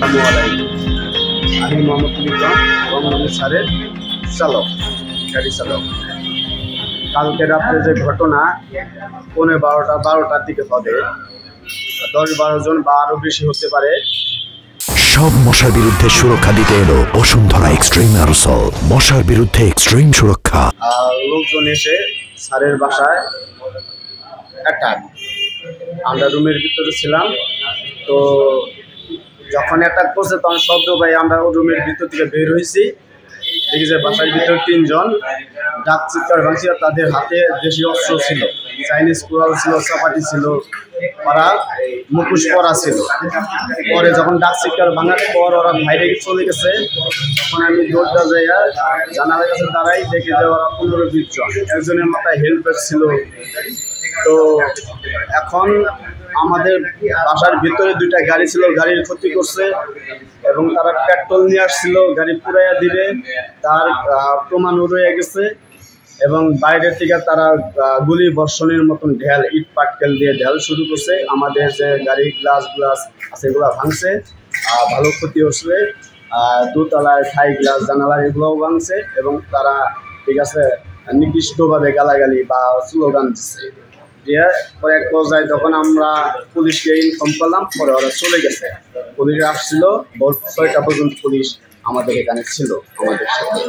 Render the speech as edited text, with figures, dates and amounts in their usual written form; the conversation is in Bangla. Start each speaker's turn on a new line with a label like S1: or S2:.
S1: আমি মোহাম্মদ বিক্রম রংমনি স্যারের চালক, গাড়ি চালক। কালকে রাত্রে যে ঘটনা 12টার দিকে হবে, 10-12 জন বা আরও বেশি হতে পারে।
S2: সব মশার বিরুদ্ধে সুরক্ষা দিতে এলো বসুন্ধরা এক্সট্রিম অ্যারোসল, মশার বিরুদ্ধে এক্সট্রিম সুরক্ষা।
S1: লোকজন এসে স্যারের বাসায় অ্যাটাক। আমরা রুমের ভিতরে ছিলাম, তো যখন অ্যাটাক করছে তখন শব্দ পাই, আমরা রুমের ভিতর থেকে বের হয়েছি। দেখি যে বাসার ভিতর 3 জন ডাক চিৎকার ভাঙছিল। তাদের হাতে দেশীয় অস্ত্র ছিল, চাইনিজ কুড়াল ছিল, চাপাটি ছিল, ওরা মুখোশ পরা ছিল। পরে যখন ডাক চিৎকার ভাঙার পর ওরা বাইরে চলে গেছে, তখন আমি দৌড়টা যাইয়া জানালার কাছে দাঁড়াই, দেখি যে ওরা 15-20 জন। একজনের মাথায় হেলমেট ছিল। তো এখন আমাদের বাসার ভিতরে 2টা গাড়ি ছিল, গাড়ির ক্ষতি করছে এবং তারা পেট্রোল নিয়ে আসছিল, গাড়ি পুরাইয়া দিবে, তার প্রমাণও রয়ে গেছে। এবং বাইরের থেকে তারা গুলি বর্ষণের মতন ঢেল, ইট পাটকেল দিয়ে ঢেল শুরু করছে। আমাদের যে গাড়ির গ্লাস আছে এগুলো ভাঙছে, ভালো ক্ষতি হচ্ছে। দোতলায় থাই গ্লাস, জানালা এগুলোও ভাঙছে। এবং তারা ঠিক আছে নির্দিষ্টভাবে গালাগালি বা স্লোগান দিচ্ছে। দিয়ে পরে এক পর্যায়ে যখন আমরা পুলিশকে ইনফর্ম করলাম, পরে ওরা চলে গেছে। পুলিশ আসছিল, 6টা পর্যন্ত পুলিশ আমাদের এখানে ছিল আমাদের সাথে।